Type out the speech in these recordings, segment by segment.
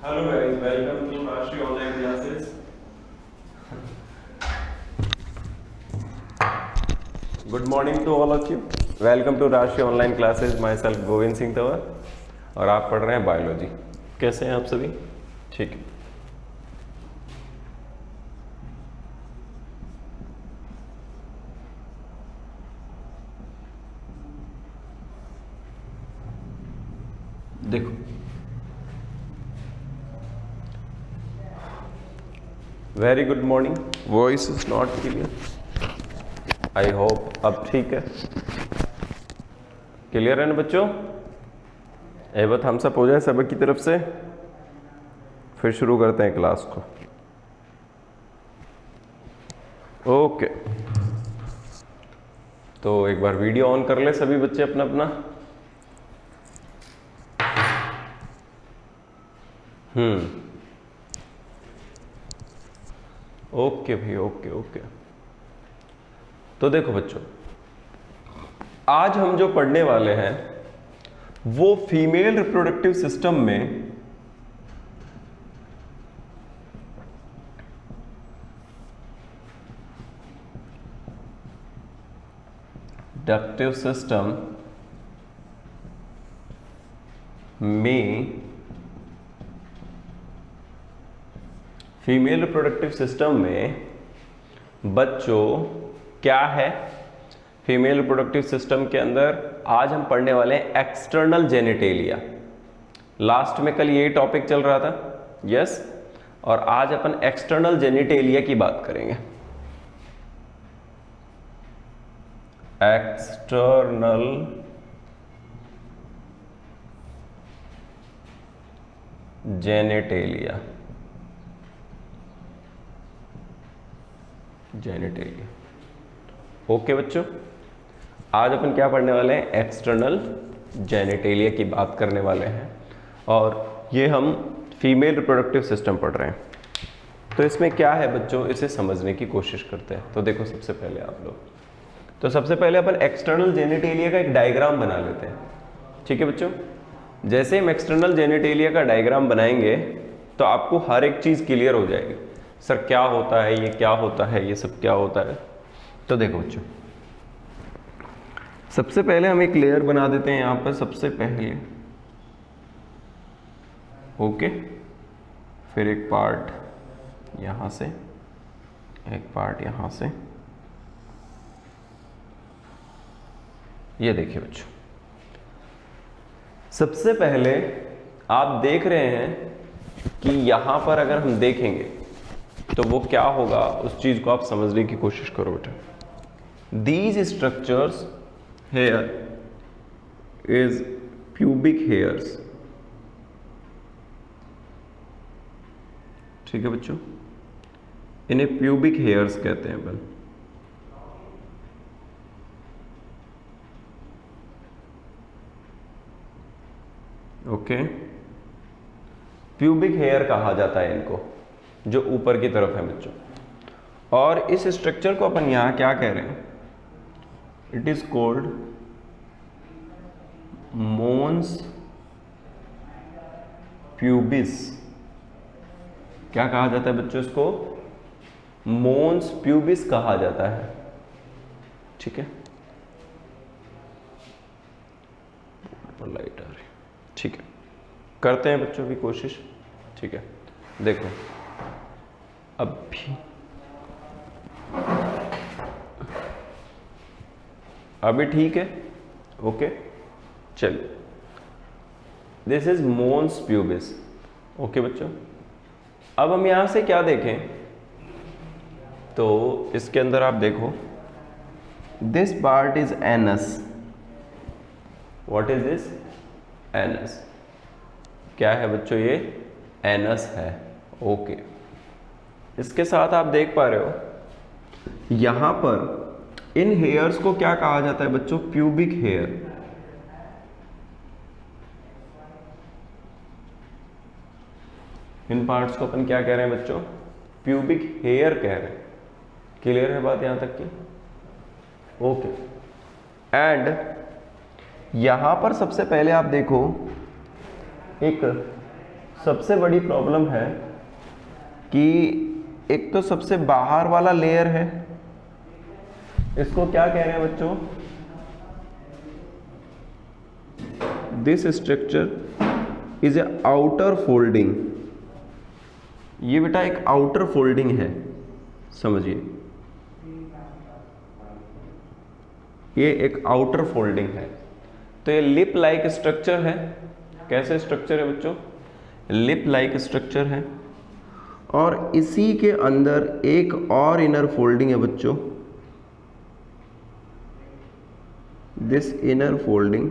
Hello guys, welcome to Rashtriya Online Classes. Good morning to all of you. Welcome to Rashtriya Online Classes. Myself Govind Singh Tanwar और आप पढ़ रहे हैं biology. कैसे हैं आप सभी? ठीक है। देखो very good morning. Voice is not clear. I hope अब ठीक है। क्लियर है ना बच्चों? एवं हम सब हो जाए सब की तरफ से, फिर शुरू करते हैं क्लास को। ओके, तो एक बार वीडियो ऑन कर ले सभी बच्चे अपना अपना। ओके भाई, ओके ओके। तो देखो बच्चों, आज हम जो पढ़ने वाले हैं वो फीमेल रिप्रोडक्टिव सिस्टम में डक्टिव सिस्टम में फीमेल रिप्रोडक्टिव सिस्टम में बच्चों क्या है? फीमेल रिप्रोडक्टिव सिस्टम के अंदर आज हम पढ़ने वाले हैं एक्सटर्नल जेनिटेलिया। लास्ट में कल यही टॉपिक चल रहा था, यस, और आज अपन एक्सटर्नल जेनिटेलिया की बात करेंगे। External genitalia, genitalia. ओके बच्चों, आज अपन क्या पढ़ने वाले हैं? एक्सटर्नल जेनिटेलिया की बात करने वाले हैं, और ये हम फीमेल रिप्रोडक्टिव सिस्टम पढ़ रहे हैं। तो इसमें क्या है बच्चों, इसे समझने की कोशिश करते हैं। तो देखो, सबसे पहले आप लोग, तो सबसे पहले अपन एक्सटर्नल जेनिटेलिया का एक डायग्राम बना लेते हैं। ठीक है बच्चों? जैसे हम एक्सटर्नल जेनिटेलिया का डायग्राम बनाएंगे तो आपको हर एक चीज़ क्लियर हो जाएगी। सर क्या होता है, ये क्या होता है, ये सब क्या होता है। तो देखो बच्चों, सबसे पहले हम एक लेयर बना देते हैं यहां पर, सबसे पहले। ओके, फिर एक पार्ट यहां से, एक पार्ट यहां से। ये देखिए बच्चों, सबसे पहले आप देख रहे हैं कि यहां पर अगर हम देखेंगे तो वो क्या होगा, उस चीज को आप समझने की कोशिश करो बेटा। These structures here is pubic hairs. ठीक है बच्चों, इन्हें प्यूबिक हेयर्स कहते हैं अपन। ओके, प्यूबिक हेयर कहा जाता है इनको, जो ऊपर की तरफ है बच्चों। और इस स्ट्रक्चर को अपन यहां क्या कह रहे हैं? It is called mons pubis. क्या कहा जाता है बच्चों इसको? मोन्स प्यूबिस कहा जाता है। ठीक है, लाइट आ रही। ठीक है, करते हैं बच्चों की कोशिश। ठीक है, देखो अभी ठीक है। ओके, चलिए, दिस इज मोन्स प्यूबिस। ओके बच्चों, अब हम यहां से क्या देखें तो इसके अंदर आप देखो, this part is anus. What is this? Anus. क्या है बच्चों? ये एनस है। ओके, इसके साथ आप देख पा रहे हो यहां पर इन हेयर्स को क्या कहा जाता है बच्चों? Pubic hair. इन पार्ट्स को अपन क्या कह रहे हैं बच्चों? प्यूबिक हेयर कह रहे हैं। क्लियर है बात यहां तक की? ओके, एंड यहां पर सबसे पहले आप देखो एक सबसे बड़ी प्रॉब्लम है कि एक तो सबसे बाहर वाला लेयर है, इसको क्या कह रहे हैं बच्चों, this structure is a outer folding. ये बेटा एक आउटर फोल्डिंग है, समझिए, ये एक आउटर फोल्डिंग है। तो ये लिप लाइक स्ट्रक्चर है। कैसे स्ट्रक्चर है बच्चों, लिप लाइक स्ट्रक्चर है, और इसी के अंदर एक और इनर फोल्डिंग है बच्चों, this inner folding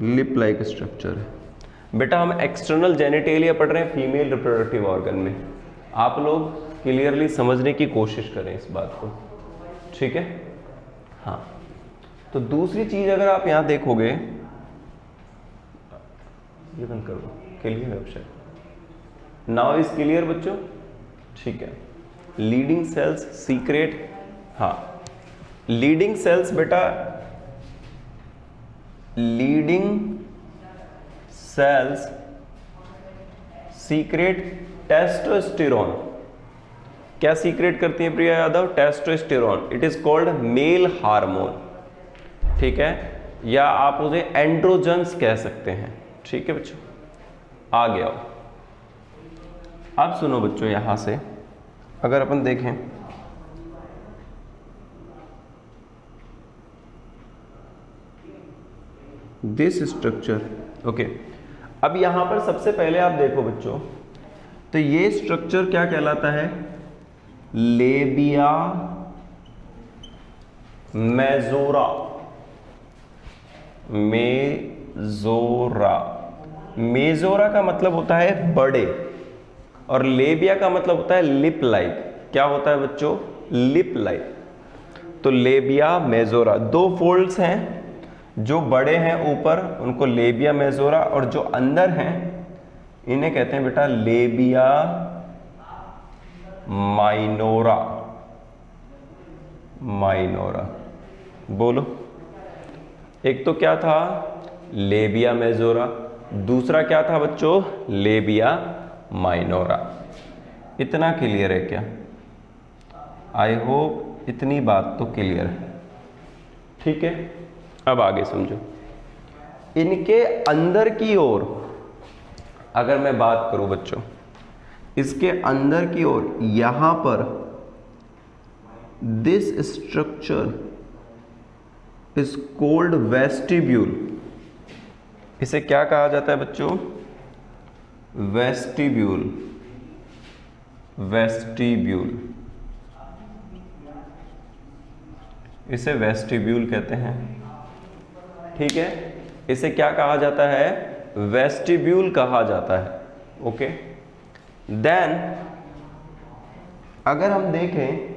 lip like structure है। बेटा हम एक्सटर्नल जेनिटेलिया पढ़ रहे हैं फीमेल रिप्रोडक्टिव ऑर्गन में, आप लोग क्लियरली समझने की कोशिश करें इस बात को, ठीक है। हाँ, तो दूसरी चीज अगर आप यहां देखोगे, ये बंद कर दो, क्लियर है ऑप्शन, नाउ इज क्लियर बच्चों, ठीक है। लीडिंग सेल्स सीक्रेट, हाँ लीडिंग सेल्स बेटा, लीडिंग सेल्स सीक्रेट टेस्टोस्टेरोन। क्या सीक्रेट करती है Priya Yadav, testosterone, it is called male hormone, ठीक है, या आप उसे एंड्रोजन्स कह सकते हैं, ठीक है बच्चों। आ गया, अब सुनो बच्चों, यहां से अगर अपन देखें, दिस स्ट्रक्चर, ओके। अब यहां पर सबसे पहले आप देखो बच्चों, तो ये स्ट्रक्चर क्या कहलाता है, लेबिया मेजोरा, मेजोरा, मेजोरा का मतलब होता है बड़े, और लेबिया का मतलब होता है लिप लाइक। क्या होता है बच्चों, लिप लाइक। तो लेबिया मेजोरा, दो फोल्ड्स हैं, जो बड़े हैं ऊपर उनको लेबिया मेजोरा, और जो अंदर हैं इन्हें कहते हैं बेटा लेबिया माइनोरा, माइनोरा। बोलो, एक तो क्या था लेबिया मेजोरा, दूसरा क्या था बच्चों, लेबिया माइनोरा। इतना क्लियर है क्या, आई होप इतनी बात तो क्लियर है, ठीक है। अब आगे समझो, इनके अंदर की ओर अगर मैं बात करूं बच्चों, इसके अंदर की ओर यहां पर this structure is called vestibule. इसे क्या कहा जाता है बच्चों, वेस्टिब्यूल, वेस्टिब्यूल, इसे वेस्टिब्यूल कहते हैं, ठीक है। इसे क्या कहा जाता है, वेस्टिब्यूल कहा जाता है, ओके। देन अगर हम देखें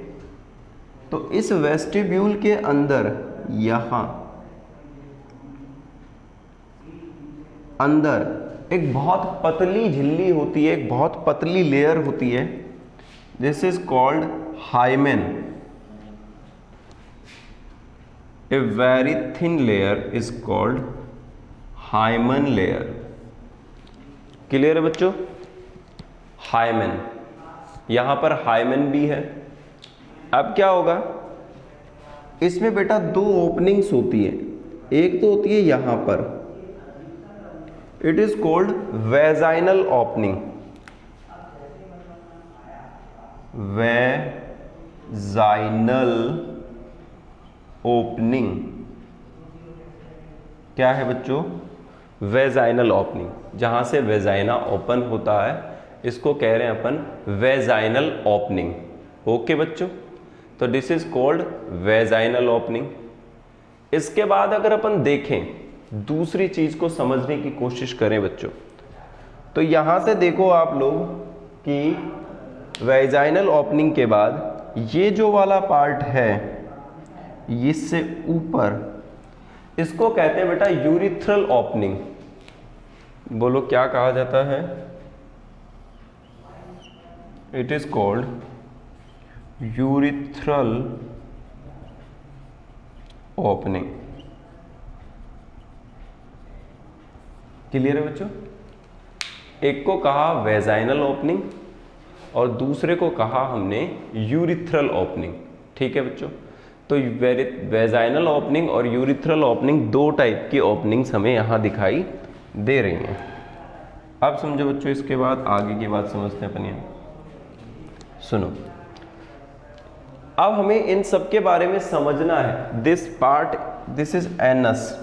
तो इस वेस्टिब्यूल के अंदर यहां अंदर एक बहुत पतली झिल्ली होती है, एक बहुत पतली लेयर होती है, this is called hymen. A very thin layer is called hymen layer। Clear है बच्चों, हाइमेन, यहां पर हाइमेन भी है। अब क्या होगा, इसमें बेटा दो ओपनिंग्स होती है, एक तो होती है यहां पर, it is called vaginal opening, vaginal opening. क्या है बच्चों, वेजाइनल ओपनिंग, जहां से वेजाइना ओपन होता है, इसको कह रहे हैं अपन वेजाइनल ओपनिंग, ओके बच्चों। तो this is called vaginal opening. इसके बाद अगर अपन देखें, दूसरी चीज को समझने की कोशिश करें बच्चों, तो यहां से देखो आप लोग कि वेजाइनल ओपनिंग के बाद ये जो वाला पार्ट है, इससे ऊपर, इसको कहते हैं बेटा यूरिथ्रल ओपनिंग। बोलो क्या कहा जाता है, it is called urethral opening. Clear है बच्चों, एक को कहा वेजाइनल ओपनिंग और दूसरे को कहा हमने यूरिथ्रल ओपनिंग। ठीक है बच्चों, तो वेजाइनल ओपनिंग और यूरिथ्रल ओपनिंग दो टाइप की ओपनिंग्स हमें यहाँ दिखाई दे रही हैं। अब समझो बच्चों, इसके बाद आगे की बात समझते हैं अपन यहाँ। सुनो, अब हमें इन सब के बारे में समझना है। This part, this is anus,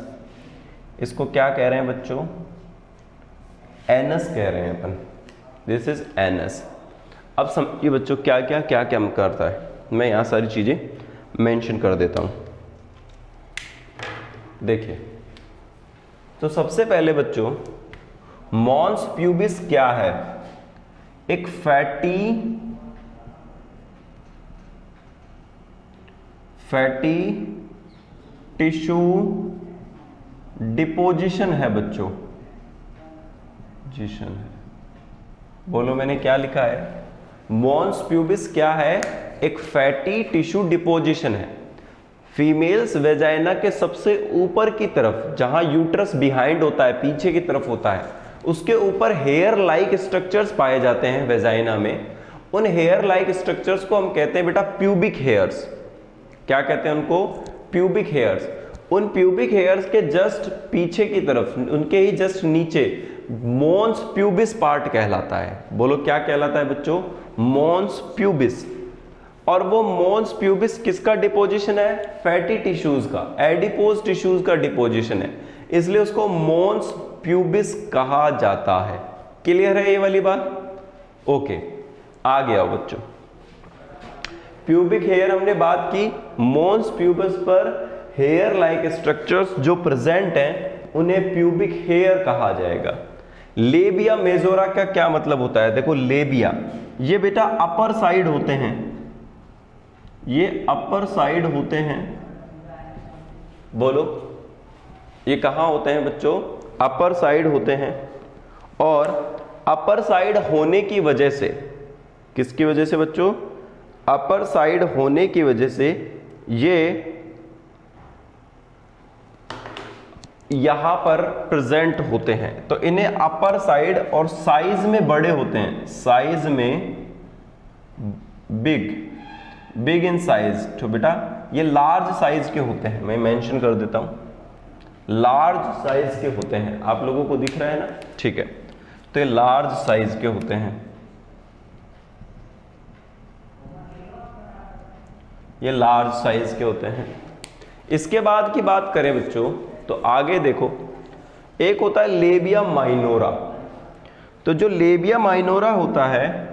इसको क्या कह रहे हैं बच्चों? एनस कह रहे हैं अपन, दिस इज एनस। अब समझिए बच्चों क्या क्या करता है, मैं यहाँ सारी चीजें मेंशन कर देता हूँ। देखिए, तो सबसे पहले बच्चों मॉन्स प्यूबिस क्या है? एक फैटी टिश्यू डिपोजिशन है बच्चों। जिशन है, बोलो मैंने क्या लिखा है? मॉन्स प्यूबिस क्या है? एक फैटी टिश्यू डिपोजिशन है। फीमेल्स वेजाइना के सबसे ऊपर की तरफ, जहां यूट्रस बिहाइंड होता है, पीछे की तरफ होता है, उसके ऊपर हेयर लाइक स्ट्रक्चर्स पाए जाते हैं वेजाइना में। उन हेयर लाइक स्ट्रक्चर्स को हम कहते हैं बेटा प्यूबिक हेयर्स। क्या कहते हैं उनको? Pubic hairs. उन प्यूबिक हेयर्स के जस्ट पीछे की तरफ, उनके ही जस्ट नीचे मॉन्स प्यूबिस पार्ट कहलाता है। बोलो क्या कहलाता है बच्चों? Mons pubis. और वो मॉन्स प्यूबिस किसका डिपोजिशन है? फैटी टिश्यूज का, एडिपोज टिश्यूज का डिपोजिशन है, इसलिए उसको मॉन्स प्यूबिस कहा जाता है। क्लियर है ये वाली बात? ओके, आगे आओ बच्चों। प्यूबिक हेयर हमने बात की। मॉन्स प्यूबिस पर हेयर लाइक स्ट्रक्चर्स जो प्रेजेंट हैं उन्हें प्यूबिक हेयर कहा जाएगा। लेबिया मेजोरा का क्या मतलब होता है? देखो, लेबिया ये बेटा अपर साइड होते हैं, ये अपर साइड होते हैं। बोलो, ये कहां होते हैं बच्चों? अपर साइड होते हैं। और अपर साइड होने की वजह से, किसकी वजह से बच्चों? अपर साइड होने की वजह से ये यहां पर प्रेजेंट होते हैं, तो इन्हें अपर साइड, और साइज में बड़े होते हैं, साइज में बिग इन साइज। तो बेटा ये लार्ज साइज के होते हैं, मैं मेंशन कर देता हूं, लार्ज साइज के होते हैं। आप लोगों को दिख रहा है ना? ठीक है, तो ये लार्ज साइज के होते हैं, ये लार्ज साइज के होते हैं। इसके बाद की बात करें बच्चों, तो आगे देखो, एक होता है लेबिया माइनोरा। तो जो लेबिया माइनोरा होता है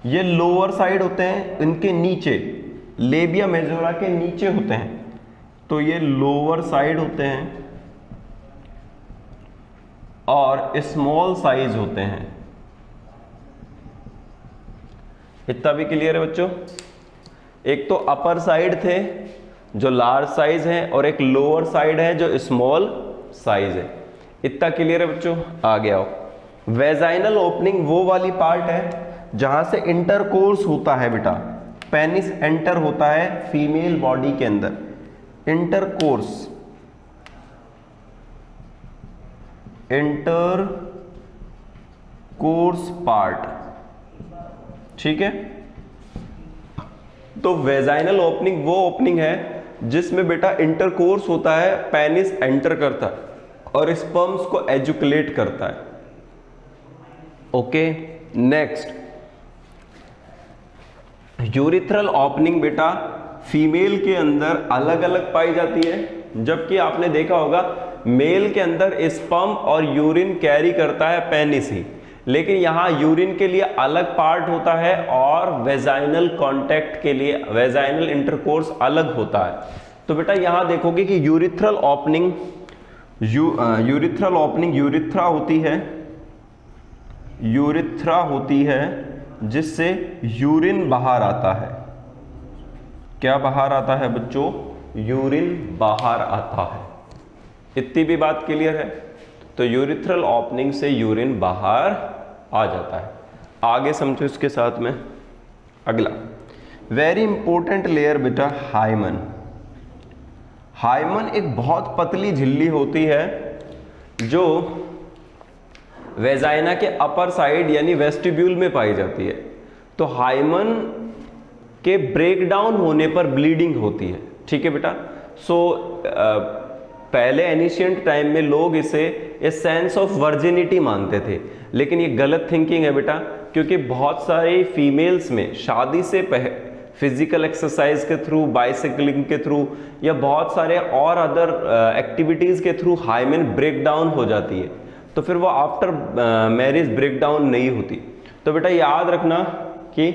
ये लोअर साइड होते हैं, इनके नीचे, लेबिया मेजोरा के नीचे होते हैं, तो ये लोअर साइड होते हैं और स्मॉल साइज होते हैं। इतना भी क्लियर है बच्चों? एक तो अपर साइड थे जो लार्ज साइज है, और एक लोअर साइड है जो स्मॉल साइज है। इतना क्लियर है बच्चों? आगे आओ। वेजाइनल ओपनिंग वो वाली पार्ट है जहां से इंटरकोर्स होता है बेटा, पेनिस एंटर होता है फीमेल बॉडी के अंदर, इंटरकोर्स, इंटरकोर्स पार्ट। ठीक है, तो वेजाइनल ओपनिंग वो ओपनिंग है जिसमें बेटा इंटरकोर्स होता है, पेनिस एंटर करता है और स्पर्म्स को एजुकुलेट करता है। ओके, नेक्स्ट यूरिथ्रल ओपनिंग बेटा फीमेल के अंदर अलग अलग पाई जाती है, जबकि आपने देखा होगा मेल के अंदर स्पर्म और यूरिन कैरी करता है पेनिस ही, लेकिन यहां यूरिन के लिए अलग पार्ट होता है और वेजाइनल कांटेक्ट के लिए, वेजाइनल इंटरकोर्स अलग होता है। तो बेटा यहां देखोगे कि यूरिथ्रल ओपनिंग, यूरिथ्रा होती है जिससे यूरिन बाहर आता है। क्या बाहर आता है बच्चों? यूरिन बाहर आता है। इतनी भी बात क्लियर है? तो यूरिथ्रल ओपनिंग से यूरिन बाहर आ जाता है। आगे समझो इसके साथ में। अगला वेरी इंपॉर्टेंट लेयर बेटा हाइमन। हाइमन एक बहुत पतली झिल्ली होती है जो वेजाइना के अपर साइड यानी वेस्टिब्यूल में पाई जाती है। तो हाइमन के ब्रेक डाउन होने पर ब्लीडिंग होती है। ठीक है बेटा। पहले एनिशियंट टाइम में लोग इसे ए सेंस ऑफ वर्जिनिटी मानते थे, लेकिन ये गलत थिंकिंग है बेटा, क्योंकि बहुत सारी फीमेल्स में शादी से फिजिकल एक्सरसाइज के थ्रू, बाइसिकलिंग के थ्रू या बहुत सारे और अदर एक्टिविटीज के थ्रू हाइमन ब्रेक डाउन हो जाती है, तो फिर वो आफ्टर मैरिज ब्रेक डाउन नहीं होती। तो बेटा याद रखना कि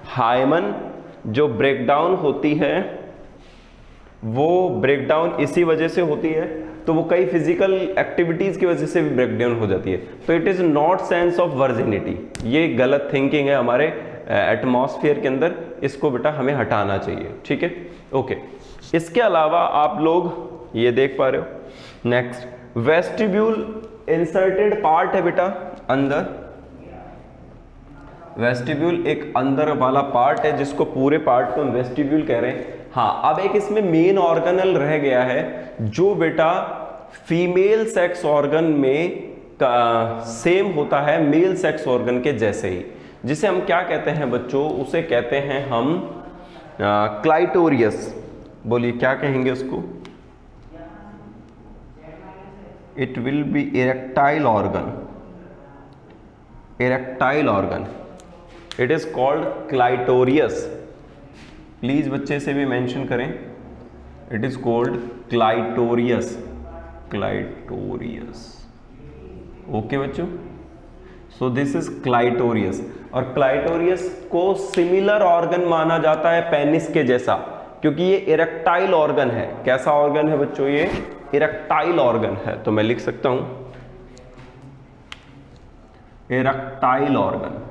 हाइमन जो ब्रेक डाउन होती है वो ब्रेक डाउन इसी वजह से होती है, तो वो कई फिजिकल एक्टिविटीज की वजह से भी ब्रेक डाउन हो जाती है। तो it is not sense of virginity, ये गलत थिंकिंग है हमारे एटमॉस्फेयर के अंदर, इसको बेटा हमें हटाना चाहिए। ठीक है, ओके। इसके अलावा आप लोग ये देख पा रहे हो, नेक्स्ट वेस्टिब्यूल इंसर्टेड पार्ट है बेटा अंदर। वेस्टिब्यूल एक अंदर वाला पार्ट है जिसको पूरे पार्ट को हम वेस्टिब्यूल कह रहे हैं। हाँ, अब एक इसमें मेन ऑर्गेनल रह गया है जो बेटा फीमेल सेक्स ऑर्गन में सेम होता है मेल सेक्स ऑर्गन के जैसे ही, जिसे हम क्या कहते हैं बच्चों, उसे कहते हैं हम क्लाइटोरियस। बोलिए क्या कहेंगे उसको? It will be erectile organ, erectile organ, it is called clitoris. Please बच्चे से भी मेंशन करें, it is called clitoris, clitoris. Okay बच्चों, सो दिस इज क्लाइटोरियस। और क्लाइटोरियस को सिमिलर ऑर्गन माना जाता है पेनिस के जैसा, क्योंकि ये इरेक्टाइल ऑर्गन है। कैसा ऑर्गन है बच्चों? ये इरेक्टाइल ऑर्गन है। तो मैं लिख सकता हूं इरेक्टाइल ऑर्गन,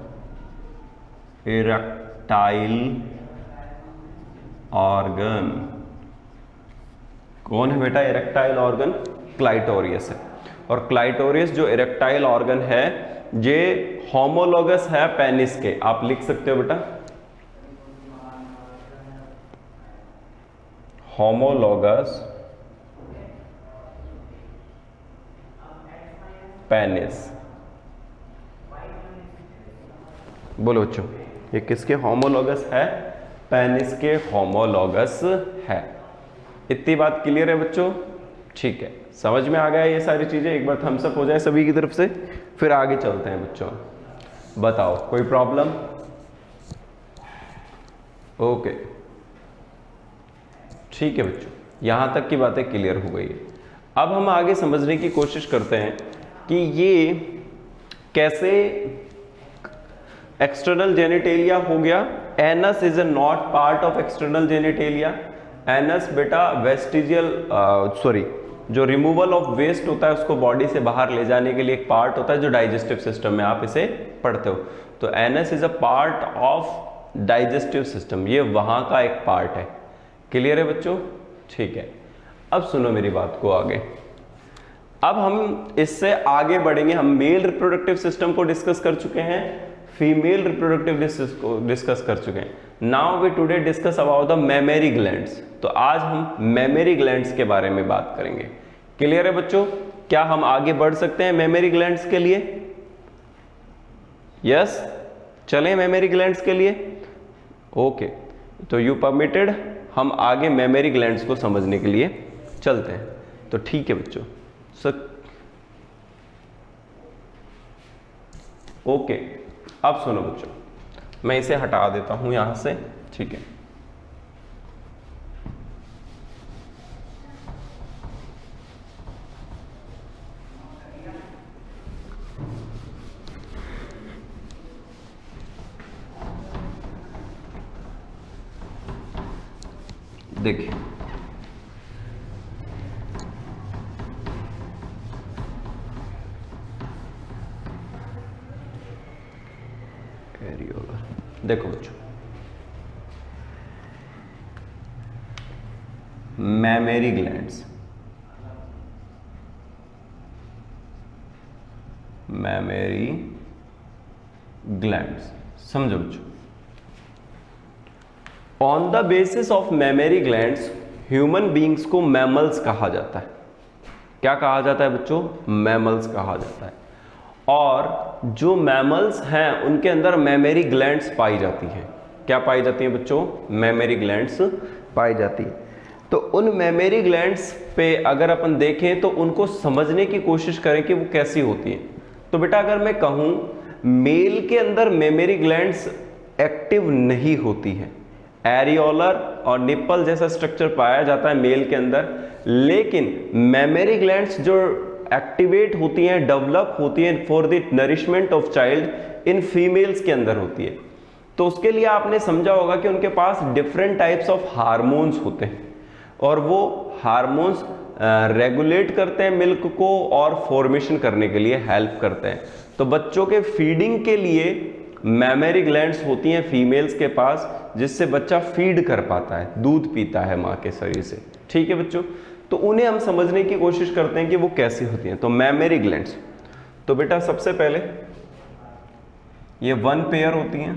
इरेक्टाइल ऑर्गन। कौन है बेटा इरेक्टाइल ऑर्गन? क्लाइटोरियस है। और क्लाइटोरियस जो इरेक्टाइल ऑर्गन है ये होमोलोगस है पेनिस के। आप लिख सकते हो बेटा होमोलोगस पेनिस। बोलो बच्चों, ये किसके होमोलोगस है? पेनिस के होमोलोगस है। इतनी बात क्लियर है बच्चों? ठीक है, समझ में आ गया ये सारी चीजें? एक बार थम्स अप हो जाए सभी की तरफ से, फिर आगे चलते हैं बच्चों। बताओ कोई प्रॉब्लम? ओके, ठीक है बच्चों, यहां तक की बातें क्लियर हो गई है। अब हम आगे समझने की कोशिश करते हैं कि ये कैसे एक्सटर्नल जेनिटेलिया हो गया। Anus is a not part of external genitalia. Anus बेटा वेस्टिजियल जो रिमूवल ऑफ वेस्ट होता है उसको बॉडी से बाहर ले जाने के लिए एक पार्ट होता है जो डाइजेस्टिव सिस्टम में आप इसे पढ़ते हो। तो anus is a part of digestive system, ये वहां का एक पार्ट है। क्लियर है बच्चों? ठीक है, अब सुनो मेरी बात को आगे। अब हम इससे आगे बढ़ेंगे। हम मेल रिप्रोडक्टिव सिस्टम को डिस्कस कर चुके हैं, फीमेल रिप्रोडक्टिव सिस्टम को डिस्कस कर चुके हैं। Now we today discuss about the mammary glands. तो आज हम मेमरी ग्लैंड्स के बारे में बात करेंगे। क्लियर है बच्चों? क्या हम आगे बढ़ सकते हैं मेमरी ग्लैंड्स के लिए? यस, चलें मेमरी ग्लैंड्स के लिए? ओके, तो यू परमिटेड, हम आगे मेमरी ग्लैंड्स को समझने के लिए चलते हैं। तो ठीक है बच्चों, ओके, अब सुनो बच्चों, मैं इसे हटा देता हूं यहां से। ठीक है, देखिए देखो बच्चों, मेमरी ग्लैंड्स, मेमरी ग्लैंड्स समझो बच्चों। On the basis of mammary glands human beings को मैमल्स कहा जाता है। क्या कहा जाता है बच्चों? मैमल्स कहा जाता है। और जो मैमल्स हैं उनके अंदर मैमेरी ग्लैंड्स पाई जाती हैं। क्या पाई जाती हैं बच्चों? मैमेरी ग्लैंड्स पाई जाती है। तो उन मैमेरी ग्लैंड्स पे अगर अपन देखें तो उनको समझने की कोशिश करें कि वो कैसी होती हैं। तो बेटा अगर मैं कहूं मेल के अंदर मैमेरी ग्लैंड्स एक्टिव नहीं होती हैं, एरियोलर और निप्पल जैसा स्ट्रक्चर पाया जाता है मेल के अंदर, लेकिन मैमेरी ग्लैंड्स जो एक्टिवेट होती हैं, डेवलप होती हैं for the nourishment of child in females के अंदर होती है। तो उसके लिए आपने समझा होगा कि उनके पास डिफरेंट टाइप्स ऑफ हार्मोन्स होते हैं और वो हार्मोन्स रेगुलेट करते हैं मिल्क को और फॉर्मेशन करने के लिए हेल्प करते हैं। तो बच्चों के फीडिंग के लिए मैमेरी ग्लैंड्स होती हैं फीमेल्स के पास, जिससे बच्चा फीड कर पाता है, दूध पीता है माँ के शरीर से। ठीक है बच्चों, तो उन्हें हम समझने की कोशिश करते हैं कि वो कैसी होती हैं। तो मैमेरी ग्लैंड्स, तो बेटा सबसे पहले ये 1 पेयर होती हैं,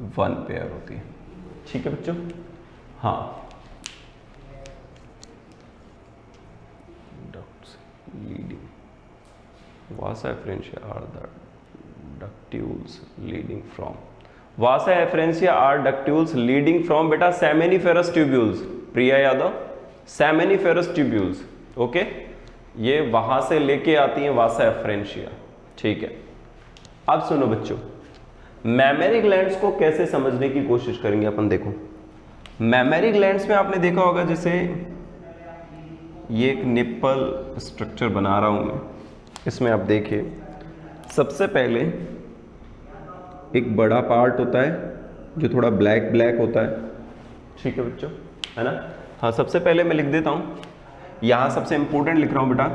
1 पेयर होती है। ठीक है बच्चों, हाँ leading vasa efferentia are the ductules leading from, vasa efferentia are ductules leading from बेटा seminiferous tubules. Priya Yadav, seminiferous tubules, okay, ये वहां से लेके आती हैं वासा एफरेंशिया। ठीक है, अब सुनो बच्चों, मैमेरी ग्लैंड्स को कैसे समझने की कोशिश करेंगे अपन। देखो मैमेरी ग्लैंड्स में आपने देखा होगा, जैसे ये एक निप्पल स्ट्रक्चर बना रहा हूं मैं, इसमें आप देखिए सबसे पहले एक बड़ा पार्ट होता है जो थोड़ा ब्लैक ब्लैक होता है। ठीक है बच्चों, है ना। हाँ, सबसे पहले मैं लिख देता हूं, यहां सबसे इंपॉर्टेंट लिख रहा हूं बेटा,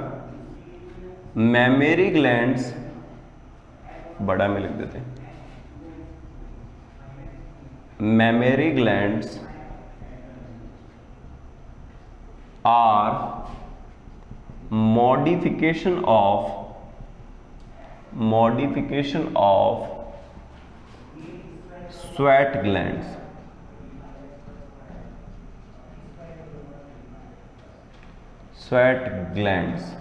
मैमेरी ग्लैंड्स, बड़ा में लिख देते हैं, mammary glands are modification of sweat glands. Sweat glands,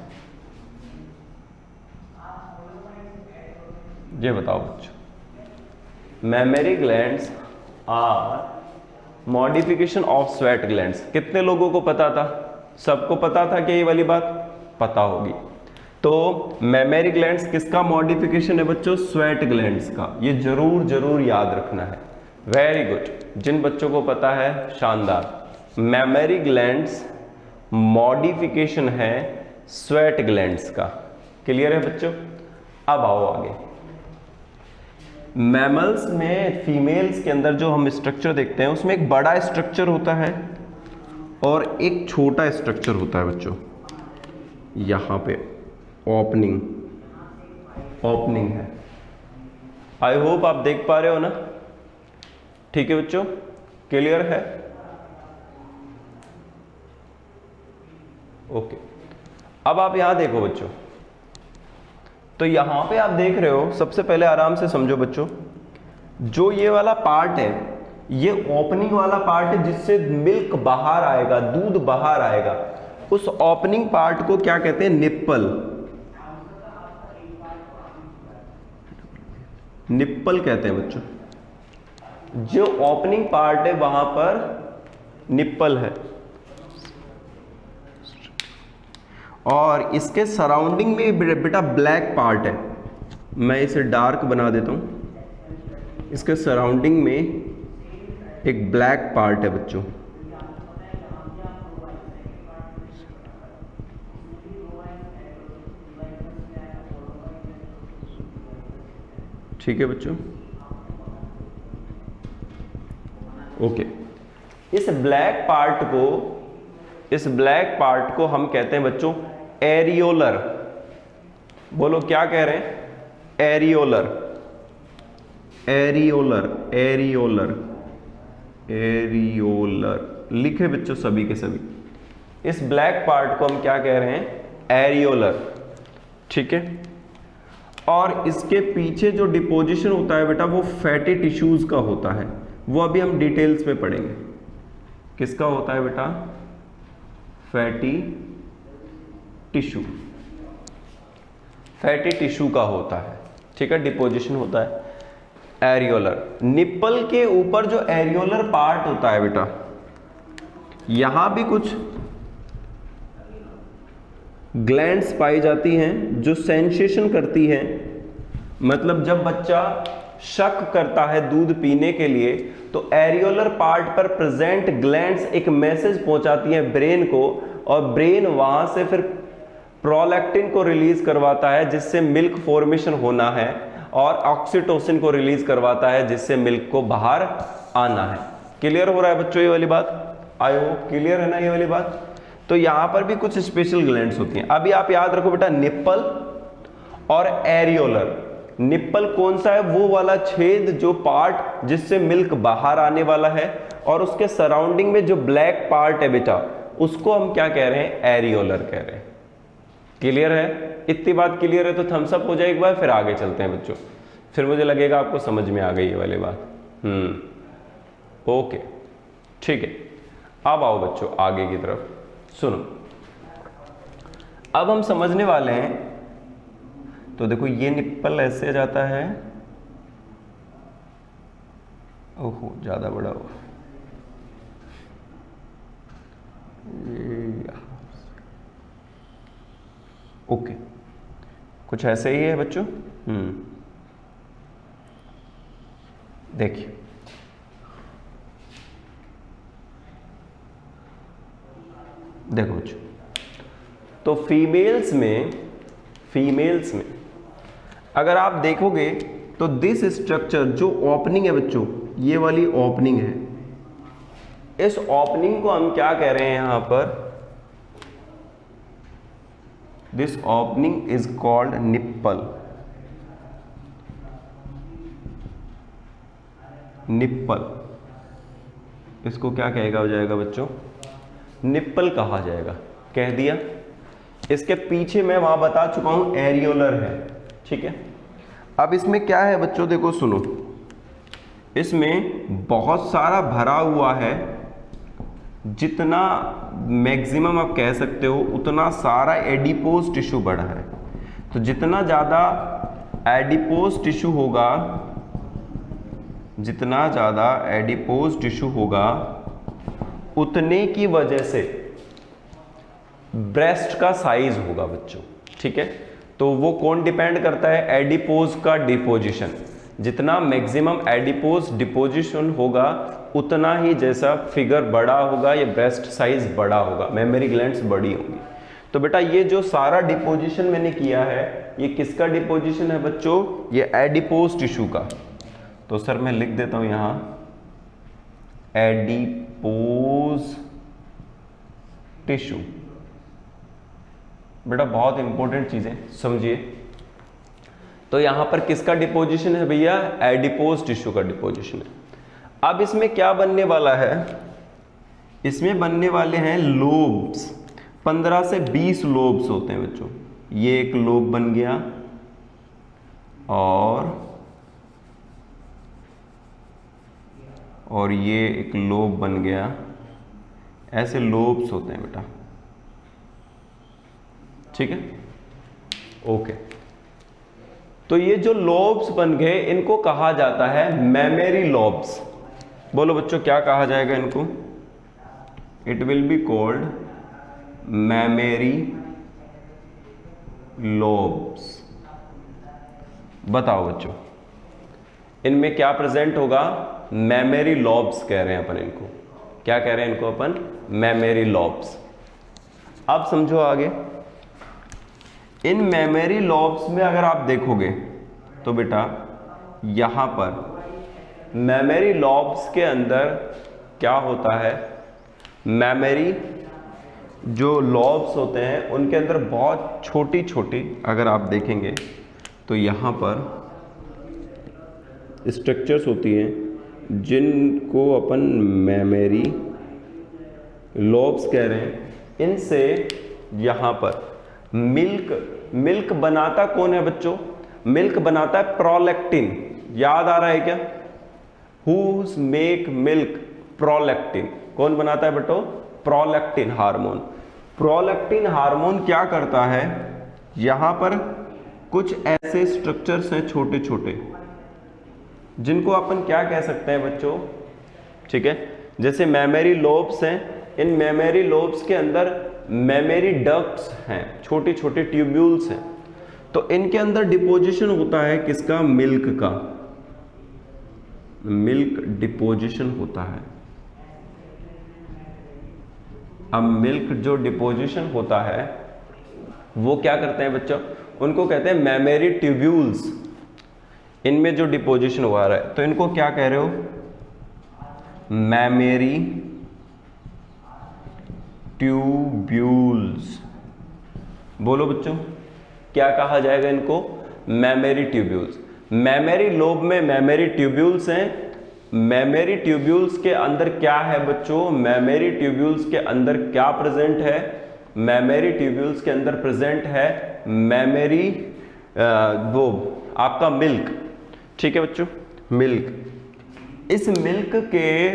ये बताओ बच्चों, mammary glands are modification of sweat glands. कितने लोगों को पता था? सबको पता था कि ये वाली बात पता होगी। तो मैमेरी ग्लैंड्स किसका मॉडिफिकेशन है बच्चों? स्वेट ग्लैंड्स का। ये जरूर जरूर याद रखना है। वेरी गुड, जिन बच्चों को पता है शानदार। मैमेरी ग्लैंड्स मॉडिफिकेशन है स्वेट ग्लैंड्स का। क्लियर है बच्चों? अब आओ आगे। मैमल्स में फीमेल्स के अंदर जो हम स्ट्रक्चर देखते हैं उसमें एक बड़ा स्ट्रक्चर होता है और एक छोटा स्ट्रक्चर होता है बच्चों। यहां पे ओपनिंग है। आई होप आप देख पा रहे हो ना? ठीक है बच्चों, क्लियर है? ओके, अब आप यहां देखो बच्चों, तो यहां पे आप देख रहे हो, सबसे पहले आराम से समझो बच्चों, जो ये वाला पार्ट है ये ओपनिंग वाला पार्ट है जिससे मिल्क बाहर आएगा, दूध बाहर आएगा। उस ओपनिंग पार्ट को क्या कहते हैं? निप्पल। निप्पल कहते हैं बच्चों। जो ओपनिंग पार्ट है वहां पर निप्पल है और इसके सराउंडिंग में बेटा ब्लैक पार्ट है। मैं इसे डार्क बना देता हूं। इसके सराउंडिंग में एक ब्लैक पार्ट है बच्चों। ठीक है बच्चों, ओके। इस ब्लैक पार्ट को हम कहते हैं बच्चों एरियोलर। बोलो क्या कह रहे हैं? एरियोलर। लिखे बच्चों सभी के सभी। इस ब्लैक पार्ट को हम क्या कह रहे हैं? एरियोलर। ठीक है, और इसके पीछे जो डिपोजिशन होता है बेटा वो फैटी टिश्यूज का होता है। वो अभी हम डिटेल्स में टिश्यू, फैटी टिश्यू का होता है, ठीक है, डिपोजिशन होता है। एरियोलर, निप्पल के ऊपर जो एरियोलर पार्ट होता है बेटा, यहां भी कुछ ग्लैंड्स पाई जाती हैं जो सेंसेशन करती हैं। मतलब जब बच्चा शक करता है दूध पीने के लिए तो एरियोलर पार्ट पर प्रेजेंट ग्लैंड्स एक मैसेज पहुंचाती हैं ब्रेन को, और ब्रेन वहां से फिर प्रोलैक्टिन को रिलीज करवाता है जिससे मिल्क फॉर्मेशन होना है, और ऑक्सीटोसिन को रिलीज करवाता है जिससे मिल्क को बाहर आना है। क्लियर हो रहा है बच्चों ये वाली बात? आई होप क्लियर है ना ये वाली बात। तो यहां पर भी कुछ स्पेशल ग्लैंड्स होती हैं। अभी आप याद रखो बेटा, निप्पल और एरियोलर। निप्पल कौन सा है? वो वाला छेद जो पार्ट जिससे मिल्क बाहर आने वाला है, और उसके सराउंडिंग में जो ब्लैक पार्ट है बेटा, उसको हम क्या कह रहे हैं? एरियोलर कह रहे हैं। क्लियर है? इतनी बात क्लियर है तो थम्स अप हो जाए एक बार, फिर आगे चलते हैं बच्चों। फिर मुझे लगेगा आपको समझ में आ गई ये वाली बात। ओके, ठीक है। अब आओ बच्चों आगे की तरफ, सुनो। अब हम समझने वाले हैं, तो देखो ये निप्पल ऐसे जाता है, ओहो ज्यादा बड़ा हो, ओके, कुछ ऐसे ही है बच्चों। देखिए देखो बच्चों, तो फीमेल्स में अगर आप देखोगे तो दिस स्ट्रक्चर जो ओपनिंग है बच्चों, ये वाली ओपनिंग है, इस ओपनिंग को हम क्या कह रहे हैं यहां पर? This opening is called nipple. Nipple, इसको क्या कहेगा हो जाएगा बच्चों? निप्पल कहा जाएगा। कह दिया। इसके पीछे मैं वहां बता चुका हूं एरियोलर है, ठीक है। अब इसमें क्या है बच्चों, देखो सुनो, इसमें बहुत सारा भरा हुआ है, जितना मैक्सिमम आप कह सकते हो उतना सारा एडिपोज टिश्यू बढ़ा है। तो जितना ज्यादा एडिपोज टिश्यू होगा, जितना ज्यादा एडिपोज टिश्यू होगा, उतने की वजह से ब्रेस्ट का साइज होगा बच्चों, ठीक है। तो वो कौन डिपेंड करता है? एडिपोज का डिपोजिशन। जितना मैक्सिमम एडिपोज डिपोजिशन होगा उतना ही जैसा फिगर बड़ा होगा, ये ब्रेस्ट साइज बड़ा होगा, मेमोरी ग्लैंड्स बड़ी होंगी। तो बेटा ये जो सारा डिपोजिशन मैंने किया है, ये किसका डिपोजिशन है बच्चों? ये एडिपोज टिश्यू का। तो सर मैं लिख देता हूं यहां एडिपोज टिश्यू। बेटा बहुत इंपॉर्टेंट चीजें समझिए। तो यहां पर किसका डिपोजिशन है भैया? एडिपोज टिश्यू का डिपोजिशन है। अब इसमें क्या बनने वाला है? इसमें बनने वाले हैं लोब्स। 15 से 20 लोब्स होते हैं बच्चों। ये एक लोब बन गया, और ये एक लोब बन गया। ऐसे लोब्स होते हैं बेटा, ठीक है। ओके, तो ये जो लोब्स बन गए इनको कहा जाता है मेमोरी लोब्स। बोलो बच्चों क्या कहा जाएगा इनको? It will be called memory lobes. बताओ बच्चों इनमें क्या प्रेजेंट होगा? मेमोरी लोब्स कह रहे हैं अपन इनको। क्या कह रहे हैं इनको अपन? Memory lobes. अब समझो आगे, इन मेमोरी लोब्स में अगर आप देखोगे तो बेटा यहां पर मेमोरी लोब्स के अंदर क्या होता है? मेमोरी जो लोब्स होते हैं उनके अंदर बहुत छोटी छोटी, अगर आप देखेंगे तो यहां पर स्ट्रक्चर्स होती हैं जिनको अपन मेमोरी लोब्स कह रहे हैं। इनसे यहां पर मिल्क बनाता कौन है बच्चों? मिल्क बनाता है प्रोलैक्टिन। याद आ रहा है क्या? Who's make milk? प्रोलैक्टिन। कौन बनाता है बेटो? Prolactin hormone. प्रोलैक्टिन हार्मोन क्या करता है, यहां पर कुछ ऐसे स्ट्रक्चर्स हैं छोटे छोटे, जिनको अपन क्या कह सकते हैं बच्चों, ठीक है, जैसे मेमोरी लोब्स हैं, इन मेमोरी लोब्स के अंदर मेमोरी डक्ट्स हैं, छोटे छोटे ट्यूब्यूल्स हैं, तो इनके अंदर डिपोजिशन होता है किसका, मिल्क का, मिल्क डिपोजिशन होता है। अब मिल्क जो डिपोजिशन होता है वो क्या करते हैं बच्चों, उनको कहते हैं मेमोरी ट्यूब्यूल्स, इनमें जो डिपोजिशन हुआ रहा है, तो इनको क्या कह रहे हो, मेमोरी ट्यूब्यूल्स। बोलो बच्चों क्या कहा जाएगा इनको, मेमोरी ट्यूब्यूल्स। मेमोरी लोब में मेमोरी ट्यूब्यूल्स हैं, मेमोरी ट्यूब्यूल्स के अंदर क्या है बच्चों, मेमोरी ट्यूब्यूल्स के अंदर क्या प्रेजेंट है, मेमोरी ट्यूब्यूल्स के अंदर प्रेजेंट है मेमोरी वो आपका मिल्क, ठीक है बच्चों, मिल्क। इस मिल्क के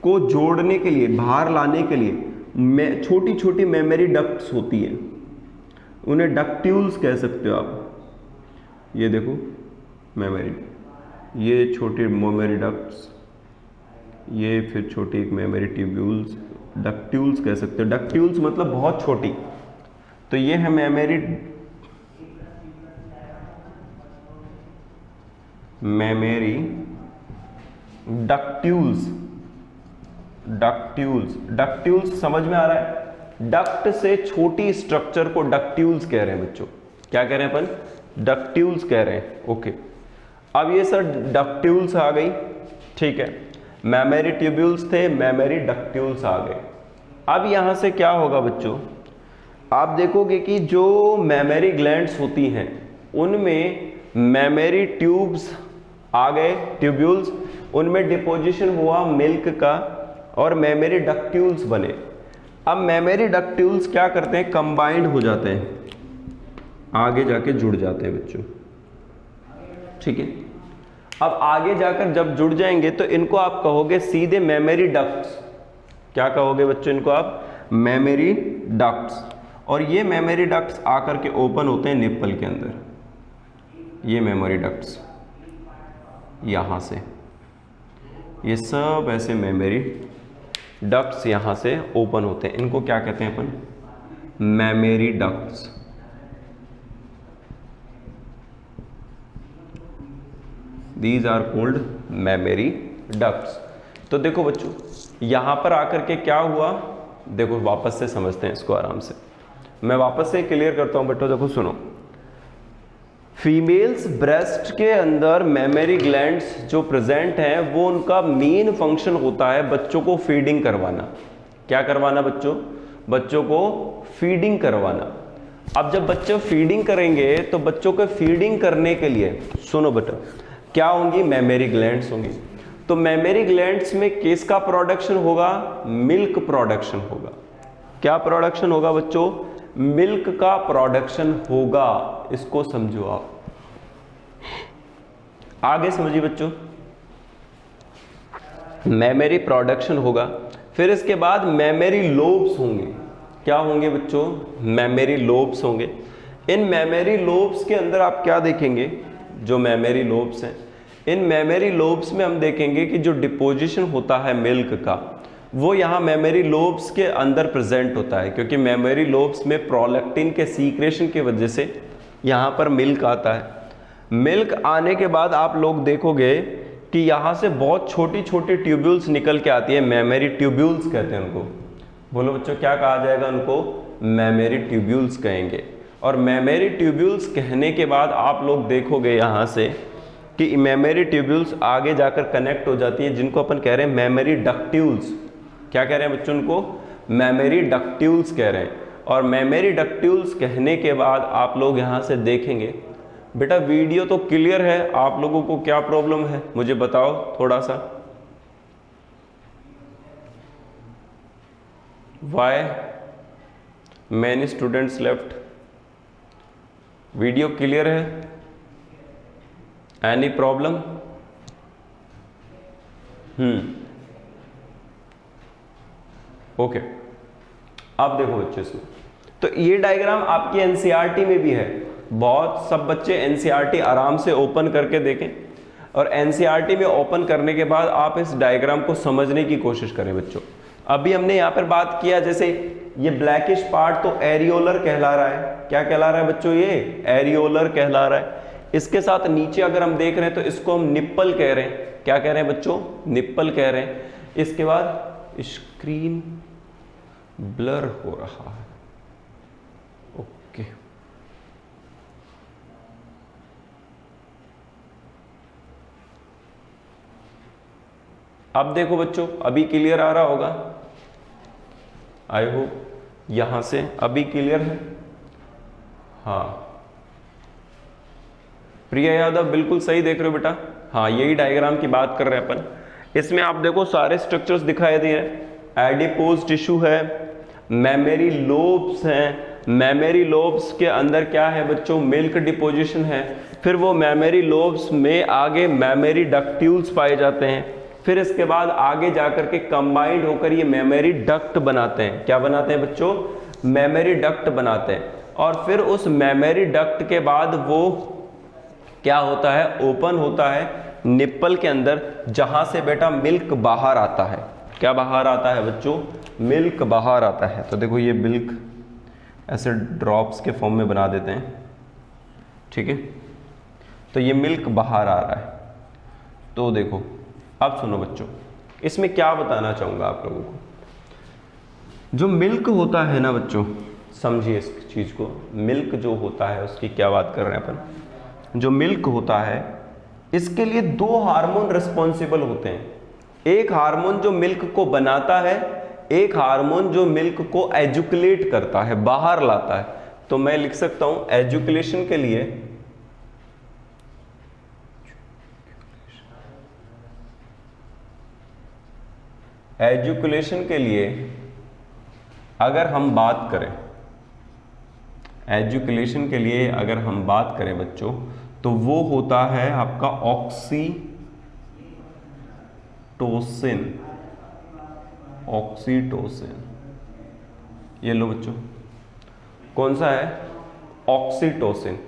को जोड़ने के लिए, बाहर लाने के लिए छोटी छोटी मेमोरी डक्ट्स होती है, उन्हें डक्ट्यूल्स कह सकते हो आप। ये देखो मेमोरी, ये छोटी मेमोरी डक्ट्स, ये फिर छोटी मेमोरी ट्यूब्यूल्स, डक्ट्यूल्स कह सकते हो। डक्ट्यूल्स मतलब बहुत छोटी, तो ये है मेमोरी डक्ट्यूल्स। डक्ट्यूल्स समझ में आ रहा है, डक्ट से छोटी स्ट्रक्चर को डक्ट्यूल्स कह रहे हैं बच्चों। क्या कह रहे हैं अपन, डक्ट्यूल्स कह रहे हैं। ओके, अब ये सर डक्ट्यूल्स आ गई, ठीक है, मेमोरी ट्यूब्यूल्स थे, मेमोरी डक्ट्यूल्स आ गए। अब यहां से क्या होगा बच्चों, आप देखोगे कि जो मेमोरी ग्लैंड्स होती हैं उनमें मेमोरी ट्यूब्स आ गए, ट्यूब्यूल्स, उनमें डिपोजिशन हुआ मिल्क का और मेमोरी डक्ट्यूल्स बने। अब मेमोरी डक्ट्यूल्स क्या करते हैं, कंबाइंड हो जाते हैं, आगे जाके जुड़ जाते हैं बच्चों, ठीक है। अब आगे जाकर जब जुड़ जाएंगे तो इनको आप कहोगे सीधे मेमोरी डक्ट्स। क्या कहोगे बच्चों इनको आप, मेमोरी डक्ट्स। और ये मेमोरी डक्ट्स आकर के ओपन होते हैं निप्पल के अंदर, ये मेमोरी डक्ट्स यहां से, ये सब ऐसे मेमोरी डक्ट्स यहां से ओपन होते हैं, इनको क्या कहते हैं अपन, mammary ducts. These are called mammary ducts. तो देखो बच्चों यहां पर आकर के क्या हुआ, देखो वापस से समझते हैं इसको आराम से, मैं वापस से क्लियर करता हूं बच्चों। देखो सुनो, फीमेल्स ब्रेस्ट के अंदर मेमोरी ग्लैंड्स जो प्रेजेंट हैं वो उनका मेन फंक्शन होता है बच्चों को फीडिंग करवाना। क्या करवाना बच्चों, बच्चों को फीडिंग करवाना। अब जब बच्चे फीडिंग करेंगे तो बच्चों को फीडिंग करने के लिए, सुनो बेटा, क्या होंगी, मेमोरी ग्लैंड्स होंगी। तो मेमोरी ग्लैंड्स में किसका प्रोडक्शन होगा, मिल्क प्रोडक्शन होगा। क्या प्रोडक्शन होगा बच्चों, मिल्क का प्रोडक्शन होगा। इसको समझो आप, आगे समझिए बच्चों। मेमोरी प्रोडक्शन होगा, फिर इसके बाद मेमोरी लोब्स होंगे। क्या होंगे बच्चों, मेमोरी लोब्स होंगे। इन मेमोरी लोब्स के अंदर आप क्या देखेंगे, जो मेमोरी लोब्स हैं, इन मेमोरी लोब्स में हम देखेंगे कि जो डिपोजिशन होता है मिल्क का, वो यहाँ मेमोरी लोब्स के अंदर प्रेजेंट होता है, क्योंकि मेमोरी लोब्स में प्रोलैक्टिन के सीक्रेशन की वजह से यहाँ पर मिल्क आता है। मिल्क आने के बाद आप लोग देखोगे कि यहाँ से बहुत छोटी छोटी ट्यूब्यूल्स निकल के आती है, मेमोरी ट्यूब्यूल्स कहते हैं उनको। बोलो बच्चों क्या कहा जाएगा उनको, मेमोरी ट्यूब्यूल्स कहेंगे। और मेमोरी ट्यूब्यूल्स कहने के बाद आप लोग देखोगे यहाँ से कि मेमोरी ट्यूब्यूल्स आगे जाकर कनेक्ट हो जाती है, जिनको अपन कह रहे हैं मेमोरी डक्ट्यूल्स। क्या कह रहे हैं बच्चों उनको, मेमोरी डक्ट्यूल्स कह रहे हैं। और मेमोरी डक्ट्यूल्स कहने के बाद आप लोग यहाँ से देखेंगे, बेटा वीडियो तो क्लियर है, आप लोगों को क्या प्रॉब्लम है मुझे बताओ थोड़ा सा। Why many students left, video clear है, एनी प्रॉब्लम? ओके, अब देखो बच्चे इसमें तो ये डायग्राम आपकी एनसीईआरटी में भी है, बहुत सब बच्चे एनसीईआरटी आराम से ओपन करके देखें और एनसीईआरटी में ओपन करने के बाद आप इस डायग्राम को समझने की कोशिश करें बच्चों। अभी हमने यहाँ पर बात किया जैसे ये ब्लैकिश पार्ट तो एरियोलर कहला रहा है, क्या कहला रहा है बच्चों, ये एरियोलर कहला रहा है। इसके साथ नीचे अगर हम देख रहे हैं तो इसको हम निप्पल कह रहे हैं, क्या कह रहे हैं बच्चों, निप्पल कह रहे हैं। इसके बाद स्क्रीन ब्लर हो रहा है, ओके। अब देखो बच्चों, अभी क्लियर आ रहा होगा, आई होप यहां से अभी क्लियर है। हाँ प्रिया यादव बिल्कुल सही देख रहे हो बेटा, हाँ यही डायग्राम की बात कर रहे हैं अपन। इसमें आप देखो सारे स्ट्रक्चर्स दिखाई दे रहे हैं, एडिपोज टिश्यू है, मेमोरी लोब्स हैं, मेमोरी लोब्स के अंदर क्या है बच्चों, मिल्क डिपोजिशन है, फिर वो मेमोरी लोब्स में आगे मेमोरी डक्ट्यूल्स पाए जाते हैं, फिर इसके बाद आगे जाकर के कंबाइंड होकर ये मेमोरी डक्ट बनाते हैं, क्या बनाते हैं बच्चों, मेमोरी डक्ट बनाते हैं। और फिर उस मेमोरी डक्ट के बाद वो क्या होता है, ओपन होता है निप्पल के अंदर, जहां से बेटा मिल्क बाहर आता है। क्या बाहर आता है बच्चों, मिल्क बाहर आता है। तो देखो ये मिल्क ऐसे ड्रॉप्स के फॉर्म में बना देते हैं, ठीक है, तो ये मिल्क बाहर आ रहा है। तो देखो अब सुनो बच्चों, इसमें क्या बताना चाहूंगा आप लोगों को, जो मिल्क होता है ना बच्चों, समझिए इस चीज को, मिल्क जो होता है उसकी क्या बात कर रहे हैं अपन। जो मिल्क होता है इसके लिए दो हार्मोन रिस्पॉन्सिबल होते हैं, एक हार्मोन जो मिल्क को बनाता है, एक हार्मोन जो मिल्क को एजुकुलेट करता है, बाहर लाता है। तो मैं लिख सकता हूं एजुकुलेशन के लिए, एजुकुलेशन के लिए अगर हम बात करें, एजुकुलेशन के लिए अगर हम बात करें बच्चों, तो वो होता है आपका ऑक्सीटोसिन, ऑक्सीटोसिन। ये लो बच्चों, कौन सा है, ऑक्सीटोसिन।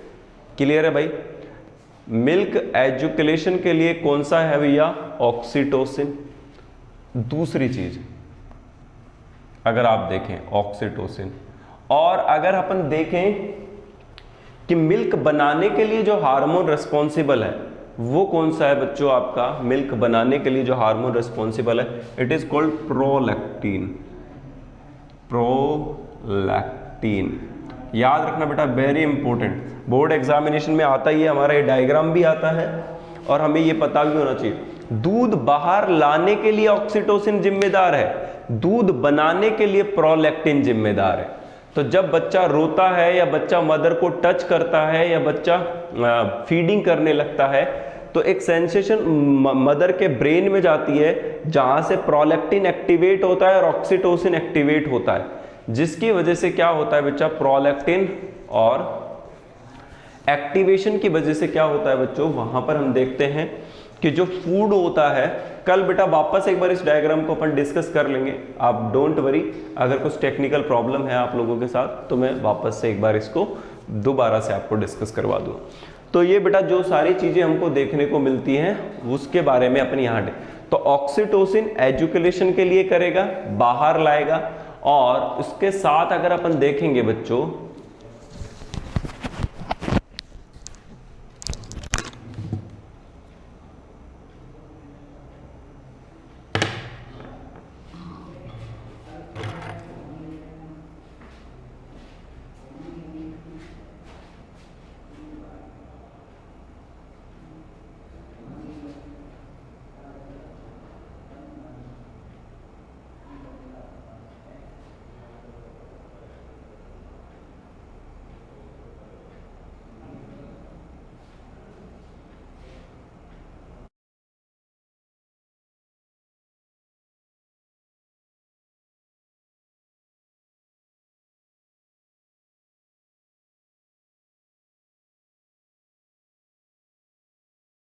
क्लियर है भाई, मिल्क एजुकुलेशन के लिए कौन सा है भैया, ऑक्सीटोसिन। दूसरी चीज अगर आप देखें ऑक्सीटोसिन, और अगर अपन देखें कि मिल्क बनाने के लिए जो हार्मोन रिस्पॉन्सिबल है वो कौन सा है बच्चों, आपका मिल्क बनाने के लिए जो हार्मोन रिस्पॉन्सिबल है, it is called prolactin, prolactin. याद रखना बेटा, वेरी इंपॉर्टेंट, बोर्ड एग्जामिनेशन में आता ही है, हमारा ये डायग्राम भी आता है और हमें ये पता भी होना चाहिए। दूध बाहर लाने के लिए ऑक्सीटोसिन जिम्मेदार है, दूध बनाने के लिए प्रोलैक्टिन जिम्मेदार है। तो जब बच्चा रोता है या बच्चा मदर को टच करता है या बच्चा फीडिंग करने लगता है, तो एक सेंसेशन मदर के ब्रेन में जाती है जहां से प्रोलैक्टिन एक्टिवेट होता है और ऑक्सीटोसिन एक्टिवेट होता है, जिसकी वजह से क्या होता है बच्चा, प्रोलैक्टिन और एक्टिवेशन की वजह से क्या होता है बच्चों, वहां पर हम देखते हैं कि जो फूड होता है, कल बेटा वापस एक बार इस डायग्राम को अपन डिस्कस कर लेंगे, आप डोंट वरी। अगर कुछ टेक्निकल प्रॉब्लम है आप लोगों के साथ तो मैं वापस से एक बार इसको दोबारा से आपको डिस्कस करवा दूँ। तो ये बेटा जो सारी चीजें हमको देखने को मिलती हैं उसके बारे में अपन यहाँ तो ऑक्सीटोसिन एजुकुलेशन के लिए करेगा, बाहर लाएगा, और उसके साथ अगर अपन देखेंगे बच्चों